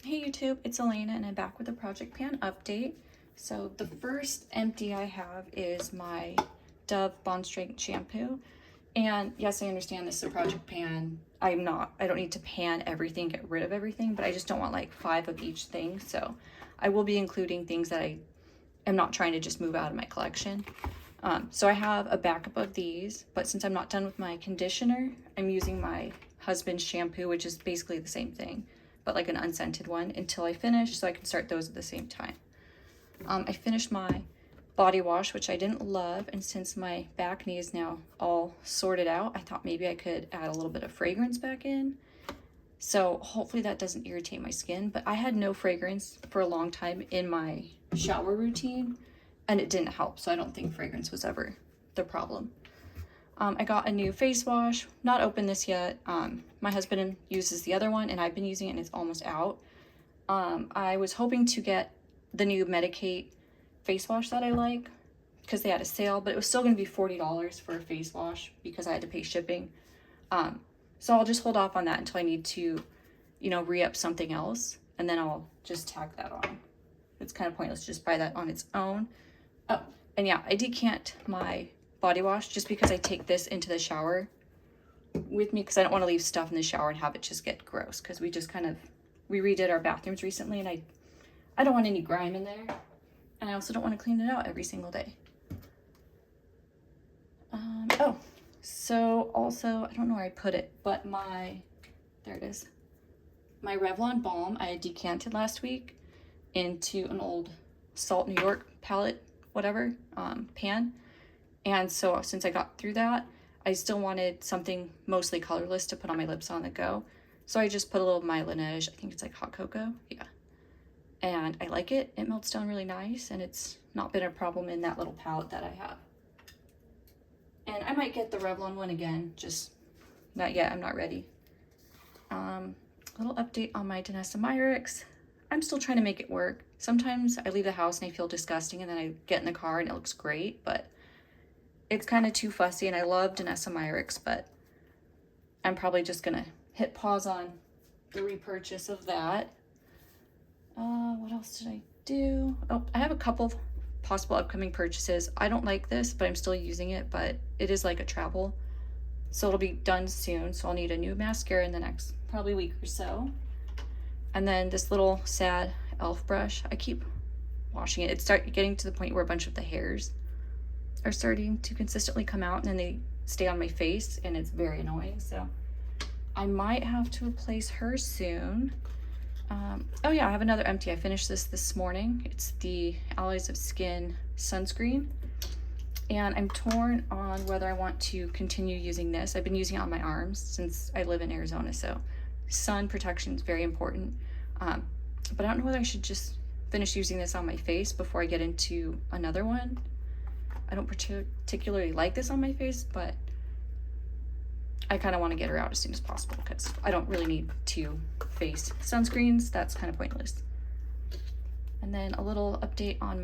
Hey YouTube, it's Elena and I'm back with a Project Pan update. So the first empty I have is my Dove Bond Strength shampoo. And yes, I understand this is a Project Pan. I don't need to pan everything, get rid of everything, but I just don't want like 5 of each thing. So I will be including things that I am not trying to just move out of my collection. So I have a backup of these, but since I'm not done with my conditioner, I'm using my husband's shampoo, which is basically the same thing, but like an unscented one, until I finish so I can start those at the same time. I finished my body wash, which I didn't love, and since my back knee is now all sorted out, I thought maybe I could add a little bit of fragrance back in. So hopefully that doesn't irritate my skin, but I had no fragrance for a long time in my shower routine and it didn't help, so I don't think fragrance was ever the problem. I got a new face wash, not opened this yet. My husband uses the other one and I've been using it and it's almost out. I was hoping to get the new Medicate face wash that I like because they had a sale, but it was still going to be $40 for a face wash because I had to pay shipping. So I'll just hold off on that until I need to, re-up something else, and then I'll just tack that on. It's kind of pointless to just buy that on its own. Oh, and yeah, I decant my body wash just because I take this into the shower with me because I don't want to leave stuff in the shower and have it just get gross, because we redid our bathrooms recently and I don't want any grime in there, and I also don't want to clean it out every single day. Oh, so also, I don't know where I put it, but there it is. My Revlon balm I decanted last week into an old Salt New York palette, whatever, pan. And so since I got through that, I still wanted something mostly colorless to put on my lips on the go. So I just put a little of my Laneige, I think it's like hot cocoa, yeah. And I like it. It melts down really nice, and it's not been a problem in that little palette that I have. And I might get the Revlon one again, just not yet, I'm not ready. Little update on my Danessa Myricks. I'm still trying to make it work. Sometimes I leave the house and I feel disgusting, and then I get in the car and it looks great, but it's kind of too fussy, and I love Danessa Myricks, but I'm probably just gonna hit pause on the repurchase of that. What else did I do? Oh, I have a couple of possible upcoming purchases. I don't like this, but I'm still using it, but it is like a travel, so it'll be done soon, so I'll need a new mascara in the next probably week or so. And then this little sad elf brush, I keep washing it. It's getting to the point where a bunch of the hairs are starting to consistently come out, and then they stay on my face, and it's very annoying, so I might have to replace her soon. Oh yeah, I have another empty. I finished this morning. It's the Allies of Skin sunscreen, and I'm torn on whether I want to continue using this. I've been using it on my arms since I live in Arizona, so sun protection is very important. But I don't know whether I should just finish using this on my face before I get into another one. I don't particularly like this on my face, but I kind of want to get her out as soon as possible because I don't really need 2 face sunscreens. That's kind of pointless. And then a little update on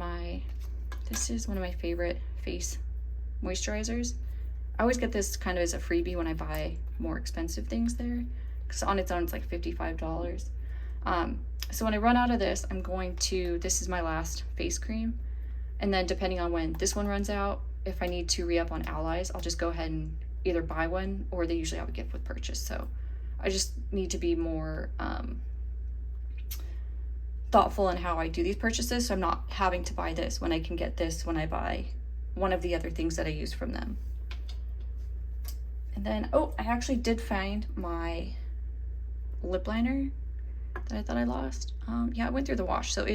this is one of my favorite face moisturizers. I always get this kind of as a freebie when I buy more expensive things there, because on its own it's like $55. So when I run out of this, this is my last face cream. And then depending on when this one runs out, if I need to re-up on Allies, I'll just go ahead and either buy one, or they usually have a gift with purchase. So I just need to be more thoughtful in how I do these purchases, so I'm not having to buy this when I can get this when I buy one of the other things that I use from them. And then, oh, I actually did find my lip liner that I thought I lost. Yeah, I went through the wash, so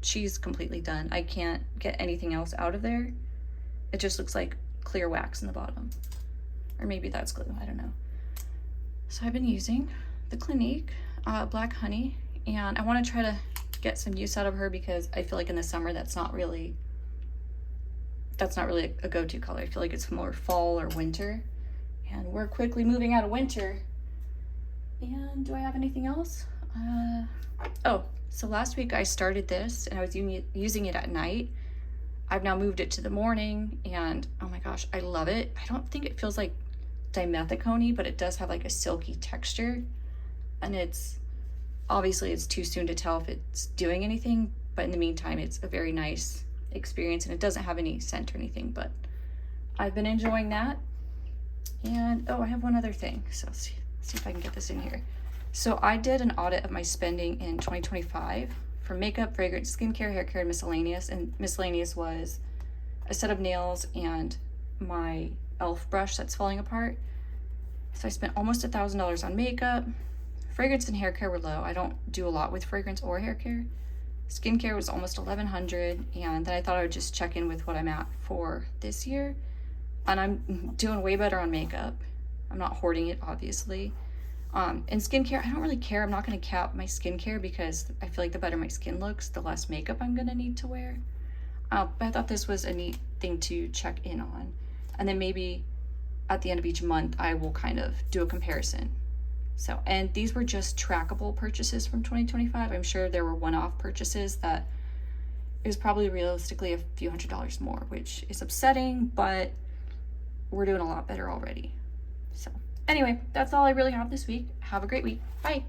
she's completely done. I can't get anything else out of there. It just looks like clear wax in the bottom. Or maybe that's glue, I don't know. So I've been using the Clinique Black Honey, and I want to try to get some use out of her because I feel like in the summer that's not really a go-to color. I feel like it's more fall or winter, and we're quickly moving out of winter. And do I have anything else? Oh, so last week I started this and I was using it at night. I've now moved it to the morning, and oh my gosh, I love it. I don't think it feels like dimethicone, but it does have like a silky texture, and it's Obviously, it's too soon to tell if it's doing anything, but in the meantime, it's a very nice experience, and it doesn't have any scent or anything, but I've been enjoying that. And oh, I have one other thing, so let's see if I can get this in here. So I did an audit of my spending in 2025 for makeup, fragrance, skincare, hair care, and miscellaneous. And miscellaneous was a set of nails and my e.l.f. brush that's falling apart. So I spent almost $1,000 on makeup. Fragrance and hair care were low. I don't do a lot with fragrance or hair care. Skincare was almost $1,100, and then I thought I would just check in with what I'm at for this year. And I'm doing way better on makeup. I'm not hoarding it, obviously. And skincare, I don't really care. I'm not going to cap my skincare because I feel like the better my skin looks, the less makeup I'm going to need to wear. But I thought this was a neat thing to check in on. And then maybe at the end of each month, I will kind of do a comparison. So, and these were just trackable purchases from 2025. I'm sure there were one-off purchases that it was probably realistically a few $100s more, which is upsetting, but we're doing a lot better already. So anyway, that's all I really have this week. Have a great week. Bye.